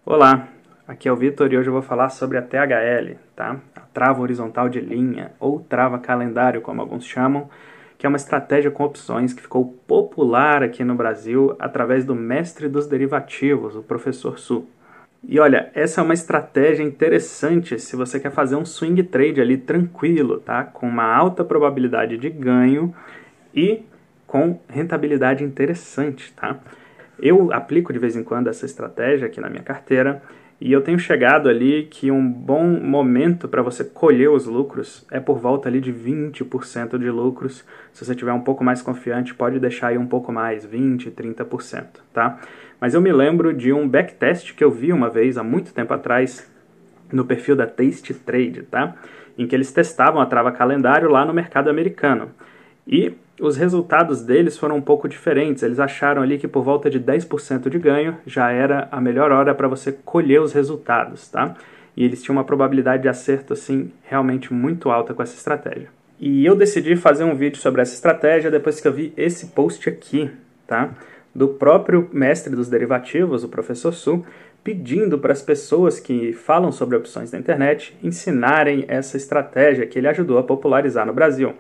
Olá, aqui é o Vitor e hoje eu vou falar sobre a THL, tá? A trava horizontal de linha, ou trava calendário, como alguns chamam, que é uma estratégia com opções que ficou popular aqui no Brasil através do mestre dos derivativos, o professor Su. E olha, essa é uma estratégia interessante se você quer fazer um swing trade ali tranquilo, tá? Com uma alta probabilidade de ganho e com rentabilidade interessante, tá? Eu aplico de vez em quando essa estratégia aqui na minha carteira e eu tenho chegado ali que um bom momento para você colher os lucros é por volta ali de 20% de lucros. Se você tiver um pouco mais confiante, pode deixar aí um pouco mais, 20, 30%, tá? Mas eu me lembro de um backtest que eu vi uma vez, há muito tempo atrás, no perfil da Taste Trade, tá? Em que eles testavam a trava calendário lá no mercado americano. E os resultados deles foram um pouco diferentes. Eles acharam ali que por volta de 10% de ganho já era a melhor hora para você colher os resultados, tá? E eles tinham uma probabilidade de acerto assim realmente muito alta com essa estratégia. E eu decidi fazer um vídeo sobre essa estratégia depois que eu vi esse post aqui, tá? Do próprio mestre dos derivativos, o professor Su, pedindo para as pessoas que falam sobre opções na internet ensinarem essa estratégia que ele ajudou a popularizar no Brasil.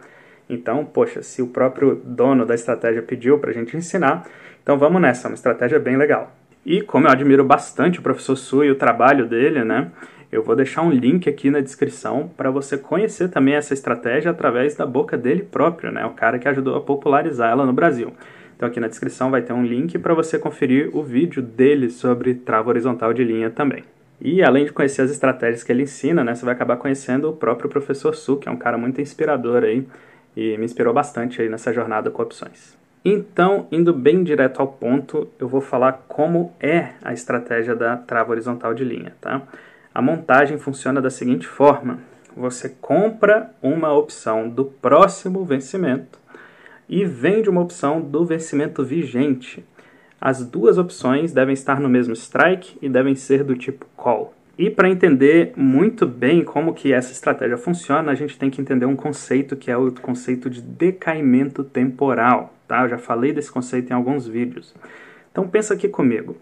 Então, poxa, se o próprio dono da estratégia pediu para a gente ensinar, então vamos nessa, uma estratégia bem legal. E como eu admiro bastante o professor Su e o trabalho dele, né, eu vou deixar um link aqui na descrição para você conhecer também essa estratégia através da boca dele próprio, né, o cara que ajudou a popularizar ela no Brasil. Então aqui na descrição vai ter um link para você conferir o vídeo dele sobre trava horizontal de linha também. E além de conhecer as estratégias que ele ensina, né, você vai acabar conhecendo o próprio professor Su, que é um cara muito inspirador aí, e me inspirou bastante aí nessa jornada com opções. Então, indo bem direto ao ponto, eu vou falar como é a estratégia da trava horizontal de linha, tá? A montagem funciona da seguinte forma: você compra uma opção do próximo vencimento e vende uma opção do vencimento vigente. As duas opções devem estar no mesmo strike e devem ser do tipo call. E para entender muito bem como que essa estratégia funciona, a gente tem que entender um conceito que é o conceito de decaimento temporal, tá? Eu já falei desse conceito em alguns vídeos. Então pensa aqui comigo.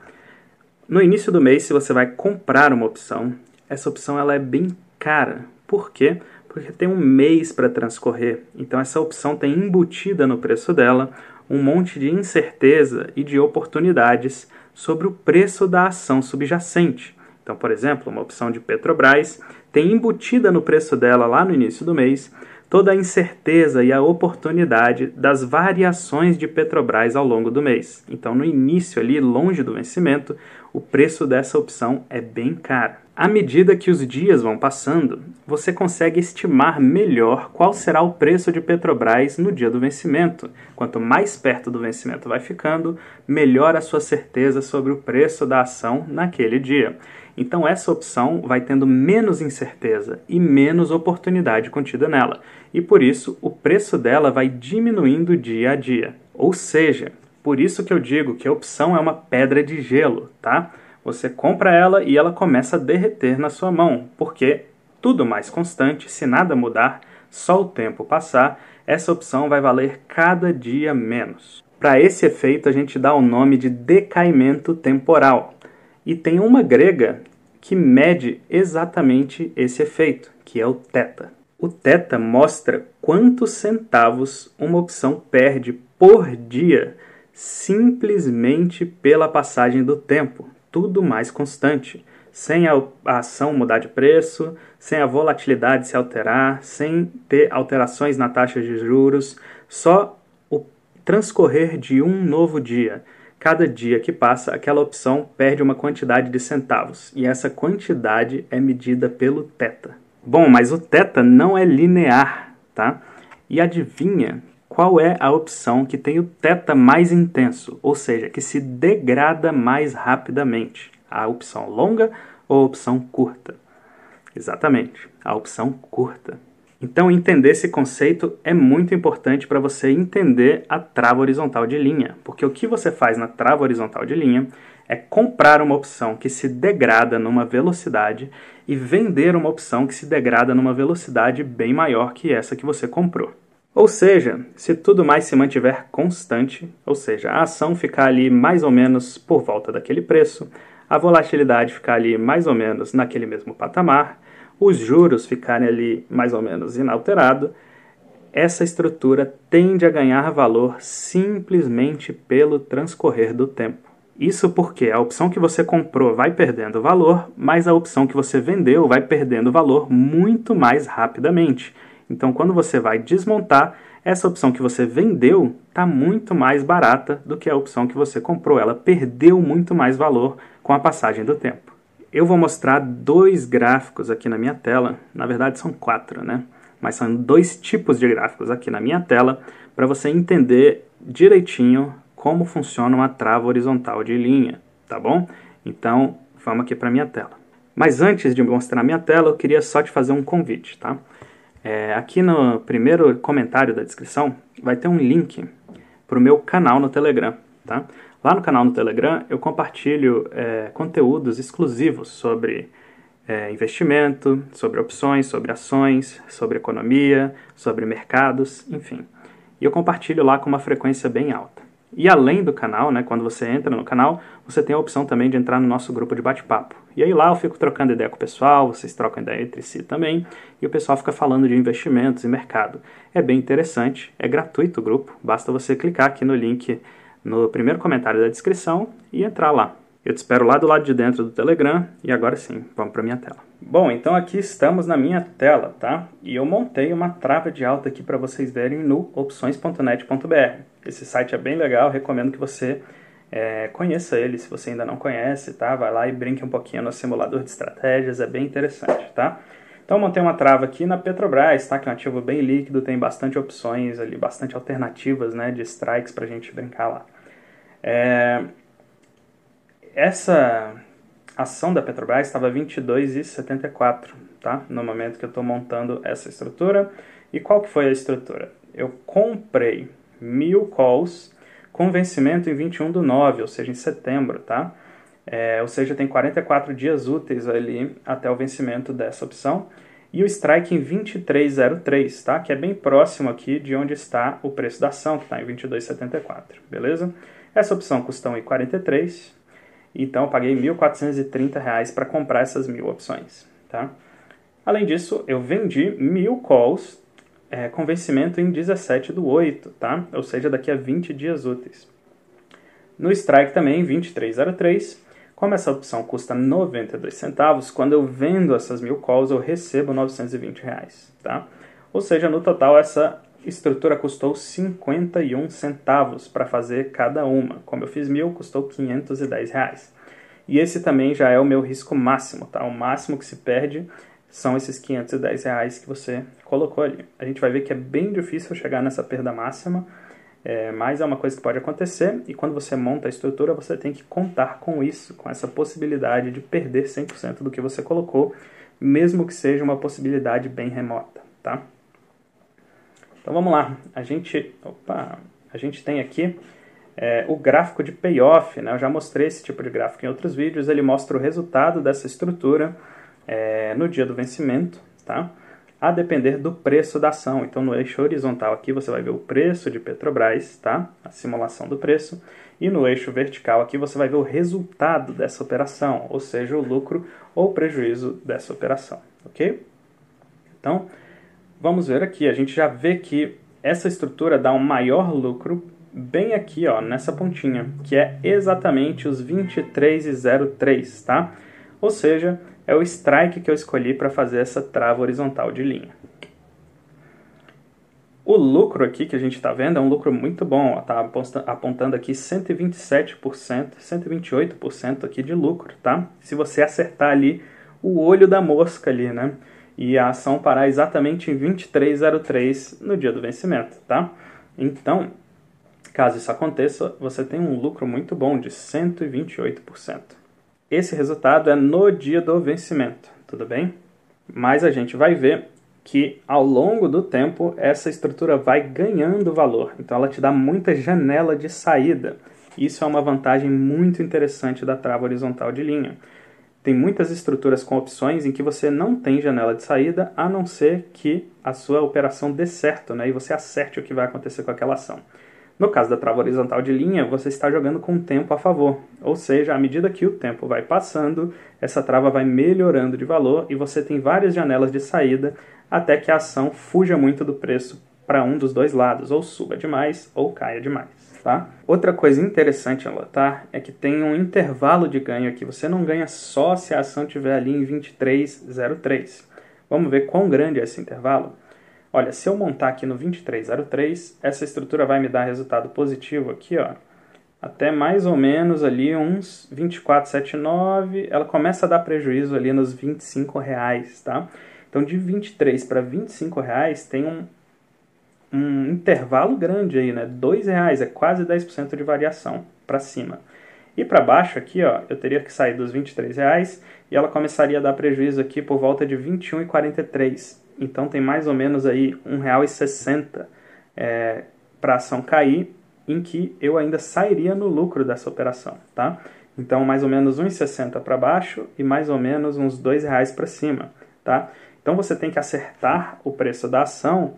No início do mês, se você vai comprar uma opção, essa opção ela é bem cara. Por quê? Porque tem um mês para transcorrer. Então essa opção tem embutida no preço dela um monte de incerteza e de oportunidades sobre o preço da ação subjacente. Então, por exemplo, uma opção de Petrobras tem embutida no preço dela lá no início do mês toda a incerteza e a oportunidade das variações de Petrobras ao longo do mês. Então, no início ali, longe do vencimento, o preço dessa opção é bem caro. À medida que os dias vão passando, você consegue estimar melhor qual será o preço de Petrobras no dia do vencimento. Quanto mais perto do vencimento vai ficando, melhor a sua certeza sobre o preço da ação naquele dia. Então essa opção vai tendo menos incerteza e menos oportunidade contida nela. E por isso o preço dela vai diminuindo dia a dia. Ou seja, por isso que eu digo que a opção é uma pedra de gelo, tá? Você compra ela e ela começa a derreter na sua mão, porque tudo mais constante, se nada mudar, só o tempo passar, essa opção vai valer cada dia menos. Para esse efeito a gente dá o nome de decaimento temporal. E tem uma grega que mede exatamente esse efeito, que é o θ. O θ mostra quantos centavos uma opção perde por dia simplesmente pela passagem do tempo, tudo mais constante, sem a ação mudar de preço, sem a volatilidade se alterar, sem ter alterações na taxa de juros, só o transcorrer de um novo dia. Cada dia que passa, aquela opção perde uma quantidade de centavos, e essa quantidade é medida pelo θ. Bom, mas o θ não é linear, tá? E adivinha qual é a opção que tem o θ mais intenso, ou seja, que se degrada mais rapidamente? A opção longa ou a opção curta? Exatamente, a opção curta. Então, entender esse conceito é muito importante para você entender a trava horizontal de linha, porque o que você faz na trava horizontal de linha é comprar uma opção que se degrada numa velocidade e vender uma opção que se degrada numa velocidade bem maior que essa que você comprou. Ou seja, se tudo mais se mantiver constante, ou seja, a ação ficar ali mais ou menos por volta daquele preço, a volatilidade ficar ali mais ou menos naquele mesmo patamar, os juros ficarem ali mais ou menos inalterado, essa estrutura tende a ganhar valor simplesmente pelo transcorrer do tempo. Isso porque a opção que você comprou vai perdendo valor, mas a opção que você vendeu vai perdendo valor muito mais rapidamente. Então, quando você vai desmontar, essa opção que você vendeu está muito mais barata do que a opção que você comprou. Ela perdeu muito mais valor com a passagem do tempo. Eu vou mostrar 2 gráficos aqui na minha tela. Na verdade, são 4, né? Mas são 2 tipos de gráficos aqui na minha tela para você entender direitinho como funciona uma trava horizontal de linha, tá bom? Então, vamos aqui para a minha tela. Mas antes de mostrar a minha tela, eu queria só te fazer um convite, tá? Aqui no primeiro comentário da descrição vai ter um link para o meu canal no Telegram, tá? Lá no canal no Telegram eu compartilho conteúdos exclusivos sobre investimento, sobre opções, sobre ações, sobre economia, sobre mercados, enfim. E eu compartilho lá com uma frequência bem alta. E além do canal, né, quando você entra no canal, você tem a opção também de entrar no nosso grupo de bate-papo. E aí lá eu fico trocando ideia com o pessoal, vocês trocam ideia entre si também, e o pessoal fica falando de investimentos e mercado. É bem interessante, é gratuito o grupo, basta você clicar aqui no link no primeiro comentário da descrição e entrar lá. Eu te espero lá do lado de dentro do Telegram, e agora sim, vamos para a minha tela. Bom, então aqui estamos na minha tela, tá? E eu montei uma trava de alta aqui para vocês verem no opções.net.br. Esse site é bem legal, recomendo que você conheça ele, se você ainda não conhece, tá? Vai lá e brinque um pouquinho no simulador de estratégias, é bem interessante, tá? Então eu montei uma trava aqui na Petrobras, tá? Que é um ativo bem líquido, tem bastante opções ali, bastante alternativas, né, de strikes para a gente brincar lá. Essa ação da Petrobras estava 22,74, tá? No momento que eu estou montando essa estrutura. E qual que foi a estrutura? Eu comprei 1.000 calls com vencimento em 21/9, ou seja, em setembro, tá? Ou seja, tem 44 dias úteis ali até o vencimento dessa opção. E o strike em 23,03, tá? Que é bem próximo aqui de onde está o preço da ação, que está em 22,74, beleza? Essa opção custa R$ 1,43. Então eu paguei R$ 1.430 para comprar essas 1.000 opções, tá? Além disso, eu vendi 1.000 calls com vencimento em 17/8, tá? Ou seja, daqui a 20 dias úteis. No strike também, 23,03, como essa opção custa 92 centavos, quando eu vendo essas 1.000 calls eu recebo R$ 920, tá? Ou seja, no total essa estrutura custou 51 centavos para fazer cada uma. Como eu fiz 1.000, custou R$ 510. E esse também já é o meu risco máximo, tá? O máximo que se perde são esses R$ 510 que você colocou ali. A gente vai ver que é bem difícil chegar nessa perda máxima, mas é uma coisa que pode acontecer, e quando você monta a estrutura, você tem que contar com isso, com essa possibilidade de perder 100% do que você colocou, mesmo que seja uma possibilidade bem remota, tá? Então vamos lá, a gente tem aqui o gráfico de payoff, né? Eu já mostrei esse tipo de gráfico em outros vídeos, ele mostra o resultado dessa estrutura no dia do vencimento, tá? A depender do preço da ação. Então no eixo horizontal aqui você vai ver o preço de Petrobras, tá? A simulação do preço, e no eixo vertical aqui você vai ver o resultado dessa operação, ou seja, o lucro ou prejuízo dessa operação, ok? Então, vamos ver aqui, a gente já vê que essa estrutura dá um maior lucro bem aqui, ó, nessa pontinha, que é exatamente os 23,03, tá? Ou seja, é o strike que eu escolhi para fazer essa trava horizontal de linha. O lucro aqui que a gente está vendo é um lucro muito bom, está apontando aqui 127%, 128% aqui de lucro, tá? Se você acertar ali o olho da mosca ali, né? E a ação parar exatamente em 23,03 no dia do vencimento, tá? Então, caso isso aconteça, você tem um lucro muito bom de 128%. Esse resultado é no dia do vencimento, tudo bem? Mas a gente vai ver que ao longo do tempo essa estrutura vai ganhando valor. Então ela te dá muita janela de saída. Isso é uma vantagem muito interessante da trava horizontal de linha. Tem muitas estruturas com opções em que você não tem janela de saída, a não ser que a sua operação dê certo, né? E você acerte o que vai acontecer com aquela ação. No caso da trava horizontal de linha, você está jogando com o tempo a favor, ou seja, à medida que o tempo vai passando, essa trava vai melhorando de valor e você tem várias janelas de saída até que a ação fuja muito do preço para um dos dois lados, ou suba demais ou caia demais. Tá? Outra coisa interessante a notar é que tem um intervalo de ganho aqui. Você não ganha só se a ação estiver ali em 23,03. Vamos ver quão grande é esse intervalo? Olha, se eu montar aqui no 23,03, essa estrutura vai me dar resultado positivo aqui, ó, até mais ou menos ali uns 24,79. Ela começa a dar prejuízo ali nos R$25, tá? Então, de 23 para R$25 tem um intervalo grande aí, né? R$2, é quase 10% de variação para cima. E para baixo aqui, ó, eu teria que sair dos R$23 e ela começaria a dar prejuízo aqui por volta de R$21,43. Então tem mais ou menos aí R$1,60 para a ação cair, em que eu ainda sairia no lucro dessa operação, tá? Então mais ou menos R$1,60 para baixo e mais ou menos uns R$2 para cima, tá? Então você tem que acertar o preço da ação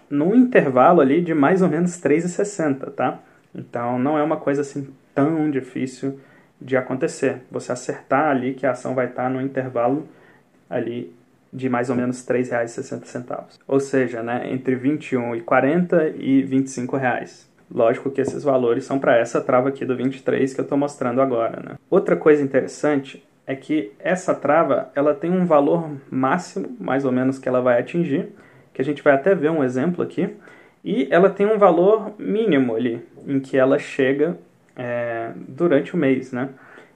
num intervalo ali de mais ou menos R$3,60, tá? Então não é uma coisa assim tão difícil de acontecer. Você acertar ali que a ação vai estar no intervalo ali de mais ou menos R$3,60. Ou seja, né, entre R$21,40 e R$25. Lógico que esses valores são para essa trava aqui do 23 que eu estou mostrando agora, né? Outra coisa interessante é que essa trava ela tem um valor máximo, mais ou menos, que ela vai atingir, que a gente vai até ver um exemplo aqui, e ela tem um valor mínimo ali, em que ela chega durante o mês, né?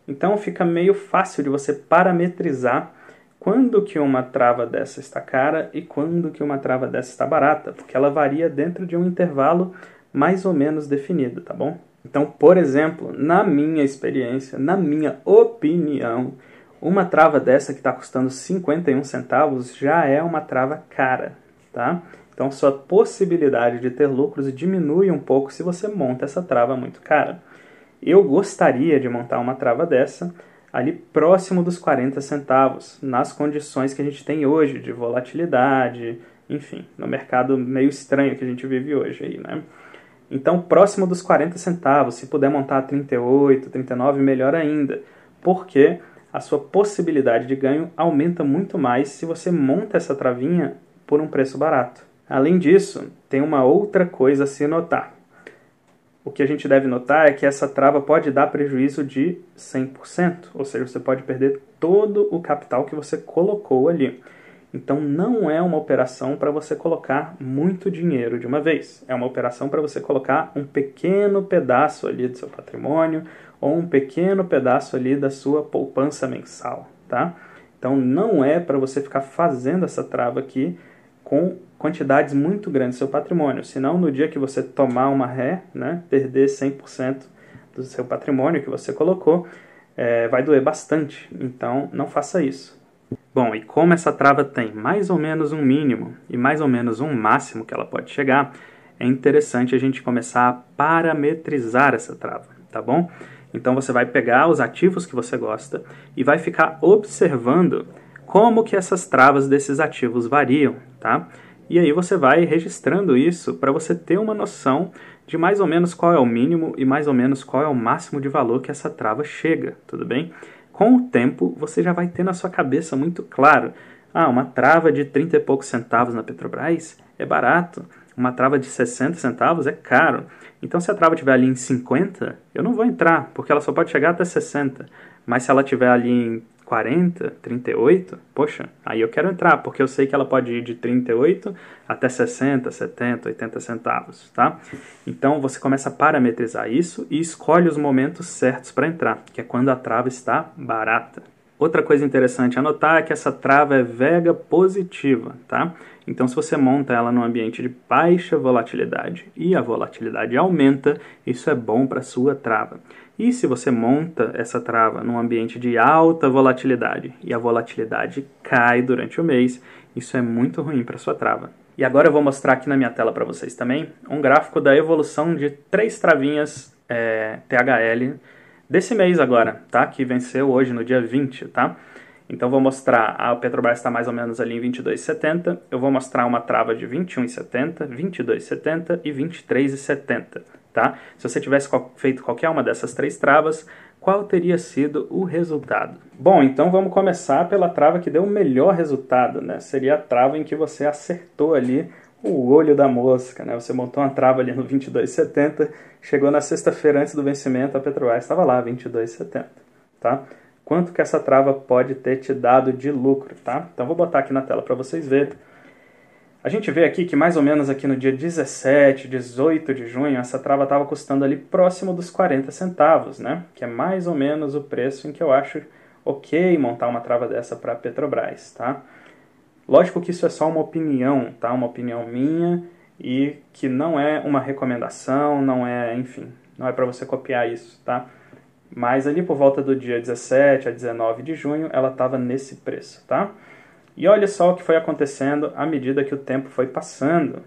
Então fica meio fácil de você parametrizar quando que uma trava dessa está cara e quando que uma trava dessa está barata, porque ela varia dentro de um intervalo mais ou menos definido, tá bom? Então, por exemplo, na minha experiência, na minha opinião, uma trava dessa que está custando 51 centavos já é uma trava cara, tá? Então, sua possibilidade de ter lucros diminui um pouco se você monta essa trava muito cara. Eu gostaria de montar uma trava dessa ali próximo dos 40 centavos, nas condições que a gente tem hoje, de volatilidade, enfim, no mercado meio estranho que a gente vive hoje aí, né? Então, próximo dos 40 centavos, se puder montar a 38, 39, melhor ainda, porque a sua possibilidade de ganho aumenta muito mais se você monta essa travinha por um preço barato. Além disso, tem uma outra coisa a se notar. O que a gente deve notar é que essa trava pode dar prejuízo de 100%, ou seja, você pode perder todo o capital que você colocou ali. Então não é uma operação para você colocar muito dinheiro de uma vez. É uma operação para você colocar um pequeno pedaço ali do seu patrimônio ou um pequeno pedaço ali da sua poupança mensal, tá? Então não é para você ficar fazendo essa trava aqui com quantidades muito grandes do seu patrimônio. Senão, no dia que você tomar uma ré, né, perder 100% do seu patrimônio que você colocou, vai doer bastante. Então, não faça isso. Bom, e como essa trava tem mais ou menos um mínimo e mais ou menos um máximo que ela pode chegar, é interessante a gente começar a parametrizar essa trava, tá bom? Então, você vai pegar os ativos que você gosta e vai ficar observando como que essas travas desses ativos variam, tá? E aí você vai registrando isso para você ter uma noção de mais ou menos qual é o mínimo e mais ou menos qual é o máximo de valor que essa trava chega, tudo bem? Com o tempo, você já vai ter na sua cabeça muito claro, uma trava de 30 e poucos centavos na Petrobras é barato, uma trava de 60 centavos é caro. Então, se a trava estiver ali em 50, eu não vou entrar, porque ela só pode chegar até 60. Mas se ela estiver ali em 40, 38, poxa, aí eu quero entrar, porque eu sei que ela pode ir de 38 até 60, 70, 80 centavos, tá? Então, você começa a parametrizar isso e escolhe os momentos certos para entrar, que é quando a trava está barata. Outra coisa interessante a notar é que essa trava é vega positiva, tá? Então, se você monta ela num ambiente de baixa volatilidade e a volatilidade aumenta, isso é bom para a sua trava. E se você monta essa trava num ambiente de alta volatilidade e a volatilidade cai durante o mês, isso é muito ruim para a sua trava. E agora eu vou mostrar aqui na minha tela para vocês também um gráfico da evolução de 3 travinhas THL desse mês agora, tá? Que venceu hoje no dia 20, tá? Então vou mostrar, a Petrobras está mais ou menos ali em 22,70, eu vou mostrar uma trava de 21,70, 22,70 e 23,70, tá? Se você tivesse feito qualquer uma dessas três travas, qual teria sido o resultado? Bom, então vamos começar pela trava que deu o melhor resultado, né? Seria a trava em que você acertou ali o olho da mosca, né? Você montou uma trava ali no 22,70, chegou na sexta-feira antes do vencimento, a Petrobras estava lá, 22,70, tá? Quanto que essa trava pode ter te dado de lucro, tá? Então vou botar aqui na tela para vocês verem. A gente vê aqui que mais ou menos aqui no dia 17, 18 de junho, essa trava estava custando ali próximo dos 40 centavos, né? Que é mais ou menos o preço em que eu acho ok montar uma trava dessa para a Petrobras, tá? Lógico que isso é só uma opinião, tá? Uma opinião minha e que não é uma recomendação, não é, enfim, não é para você copiar isso, tá? Mas ali por volta do dia 17 a 19 de junho, ela estava nesse preço, tá? E olha só o que foi acontecendo à medida que o tempo foi passando.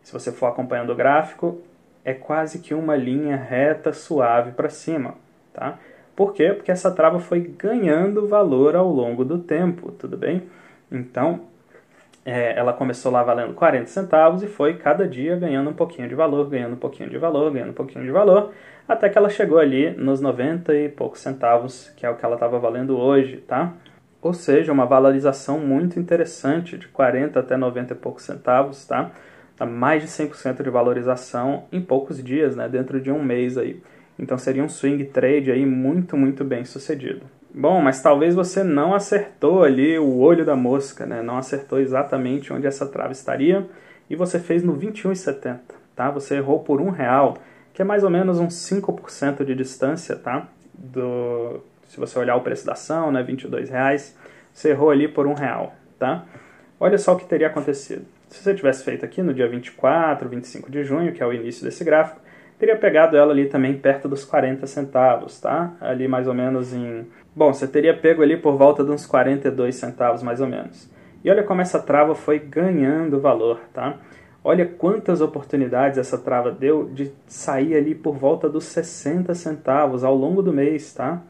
Se você for acompanhando o gráfico, é quase que uma linha reta suave para cima, tá? Por quê? Porque essa trava foi ganhando valor ao longo do tempo, tudo bem? Então, ela começou lá valendo 40 centavos e foi cada dia ganhando um pouquinho de valor, ganhando um pouquinho de valor, ganhando um pouquinho de valor, até que ela chegou ali nos 90 e poucos centavos, que é o que ela estava valendo hoje, tá? Ou seja, uma valorização muito interessante, de 40 até 90 e poucos centavos, tá? Tá mais de 100% de valorização em poucos dias, né? Dentro de um mês aí. Então seria um swing trade aí muito, muito bem sucedido. Bom, mas talvez você não acertou ali o olho da mosca, né? Não acertou exatamente onde essa trava estaria e você fez no 21,70, tá? Você errou por R$1, que é mais ou menos uns 5% de distância, tá? Se você olhar o preço da ação, né, R$22, você errou ali por R$1, tá? Olha só o que teria acontecido. Se você tivesse feito aqui no dia 24, 25 de junho, que é o início desse gráfico, teria pegado ela ali também perto dos 40 centavos, tá? Ali mais ou menos em... Bom, você teria pego ali por volta de uns 42 centavos, mais ou menos. E olha como essa trava foi ganhando valor, tá? Olha quantas oportunidades essa trava deu de sair ali por volta dos 60 centavos ao longo do mês, tá?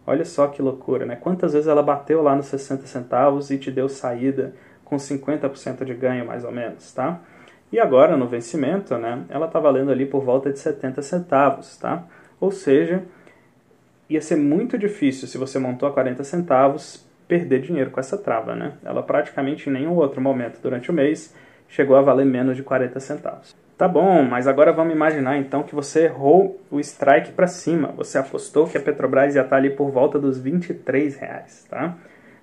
Olha só que loucura, né? Quantas vezes ela bateu lá nos 60 centavos e te deu saída com 50% de ganho, mais ou menos, tá? E agora, no vencimento, né, ela está valendo ali por volta de 70 centavos, tá? Ou seja, ia ser muito difícil, se você montou a 40 centavos, perder dinheiro com essa trava, né? Ela praticamente em nenhum outro momento durante o mês chegou a valer menos de 40 centavos. Tá bom, mas agora vamos imaginar então que você errou o strike para cima. Você apostou que a Petrobras ia estar ali por volta dos R$23, tá?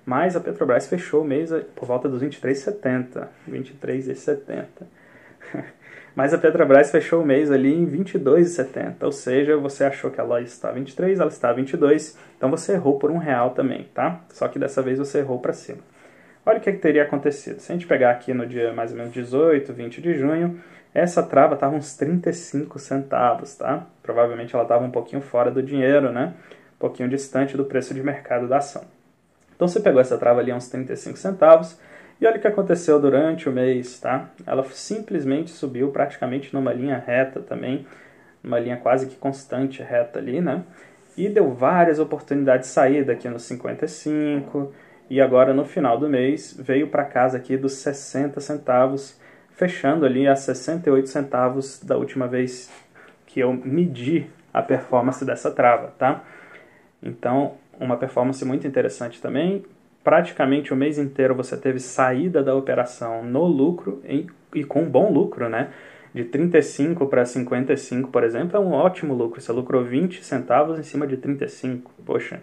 Mas a Petrobras fechou o mês por volta dos 23,70. 23,70. Mas a Petrobras fechou o mês ali em 22,70. Ou seja, você achou que ela está 23, ela está 22. Então você errou por R$1 também, tá? Só que dessa vez você errou para cima. Olha o que teria acontecido. Se a gente pegar aqui no dia mais ou menos 18, 20 de junho, essa trava estava uns 35 centavos, tá? Provavelmente ela estava um pouquinho fora do dinheiro, né? Um pouquinho distante do preço de mercado da ação. Então você pegou essa trava ali a uns 35 centavos e olha o que aconteceu durante o mês, tá? Ela simplesmente subiu praticamente numa linha reta também, numa linha quase que constante reta ali, né? E deu várias oportunidades de saída aqui nos 55 e agora no final do mês veio para casa aqui dos 60 centavos, fechando ali a 68 centavos da última vez que eu medi a performance dessa trava, tá? Então, uma performance muito interessante também. Praticamente o mês inteiro você teve saída da operação no lucro e com bom lucro, né? De 35 para 55, por exemplo, é um ótimo lucro. Você lucrou 20 centavos em cima de 35. Poxa,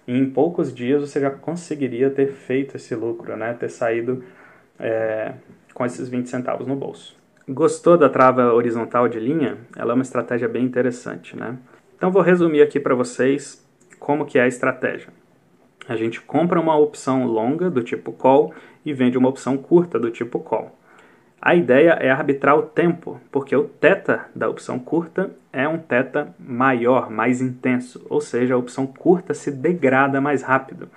em poucos dias você já conseguiria ter feito esse lucro, né? Ter saído com esses 20 centavos no bolso. Gostou da trava horizontal de linha? Ela é uma estratégia bem interessante, né? Então vou resumir aqui para vocês como que é a estratégia. A gente compra uma opção longa do tipo call e vende uma opção curta do tipo call. A ideia é arbitrar o tempo, porque o θ da opção curta é um θ maior, mais intenso, ou seja, a opção curta se degrada mais rápido.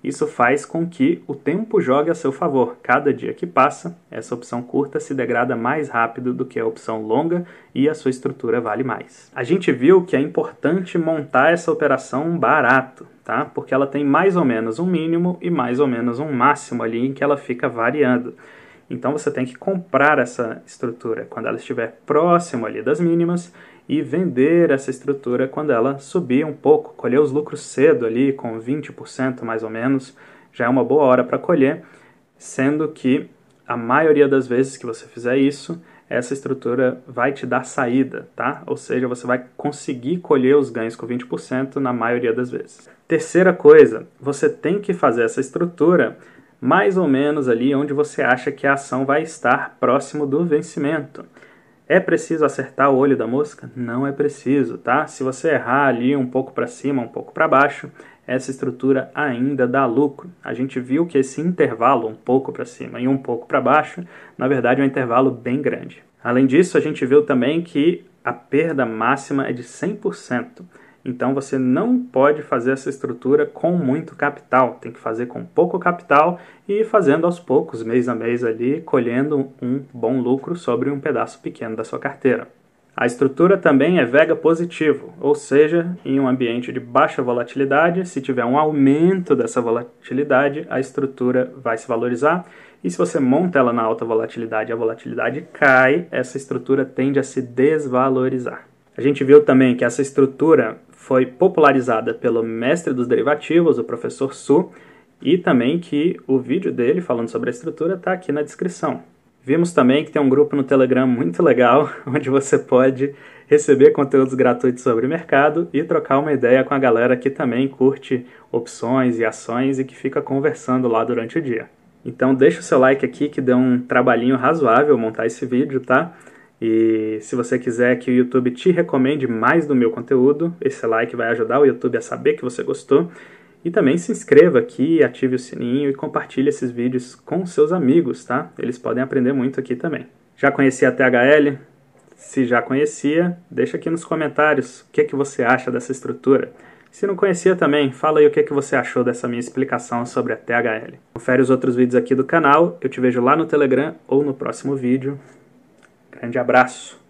Isso faz com que o tempo jogue a seu favor. Cada dia que passa, essa opção curta se degrada mais rápido do que a opção longa e a sua estrutura vale mais. A gente viu que é importante montar essa operação barato, tá? Porque ela tem mais ou menos um mínimo e mais ou menos um máximo ali em que ela fica variando. Então você tem que comprar essa estrutura quando ela estiver próximo ali das mínimas e vender essa estrutura quando ela subir um pouco, colher os lucros cedo ali com 20% mais ou menos, já é uma boa hora para colher, sendo que a maioria das vezes que você fizer isso, essa estrutura vai te dar saída, tá? Ou seja, você vai conseguir colher os ganhos com 20% na maioria das vezes. Terceira coisa, você tem que fazer essa estrutura mais ou menos ali onde você acha que a ação vai estar próximo do vencimento. É preciso acertar o olho da mosca? Não é preciso, tá? Se você errar ali um pouco para cima, um pouco para baixo, essa estrutura ainda dá lucro. A gente viu que esse intervalo, um pouco para cima e um pouco para baixo, na verdade é um intervalo bem grande. Além disso, a gente viu também que a perda máxima é de 100%. Então você não pode fazer essa estrutura com muito capital, tem que fazer com pouco capital e ir fazendo aos poucos, mês a mês ali, colhendo um bom lucro sobre um pedaço pequeno da sua carteira. A estrutura também é vega positivo, ou seja, em um ambiente de baixa volatilidade, se tiver um aumento dessa volatilidade, a estrutura vai se valorizar, e se você monta ela na alta volatilidade e a volatilidade cai, essa estrutura tende a se desvalorizar. A gente viu também que essa estrutura foi popularizada pelo mestre dos derivativos, o professor Su, e também que o vídeo dele falando sobre a estrutura está aqui na descrição. Vimos também que tem um grupo no Telegram muito legal, onde você pode receber conteúdos gratuitos sobre o mercado e trocar uma ideia com a galera que também curte opções e ações e que fica conversando lá durante o dia. Então deixa o seu like aqui que deu um trabalhinho razoável montar esse vídeo, tá? E se você quiser que o YouTube te recomende mais do meu conteúdo, esse like vai ajudar o YouTube a saber que você gostou. E também se inscreva aqui, ative o sininho e compartilhe esses vídeos com seus amigos, tá? Eles podem aprender muito aqui também. Já conhecia a THL? Se já conhecia, deixa aqui nos comentários o que você acha dessa estrutura. Se não conhecia também, fala aí o que você achou dessa minha explicação sobre a THL. Confere os outros vídeos aqui do canal, eu te vejo lá no Telegram ou no próximo vídeo. Grande abraço!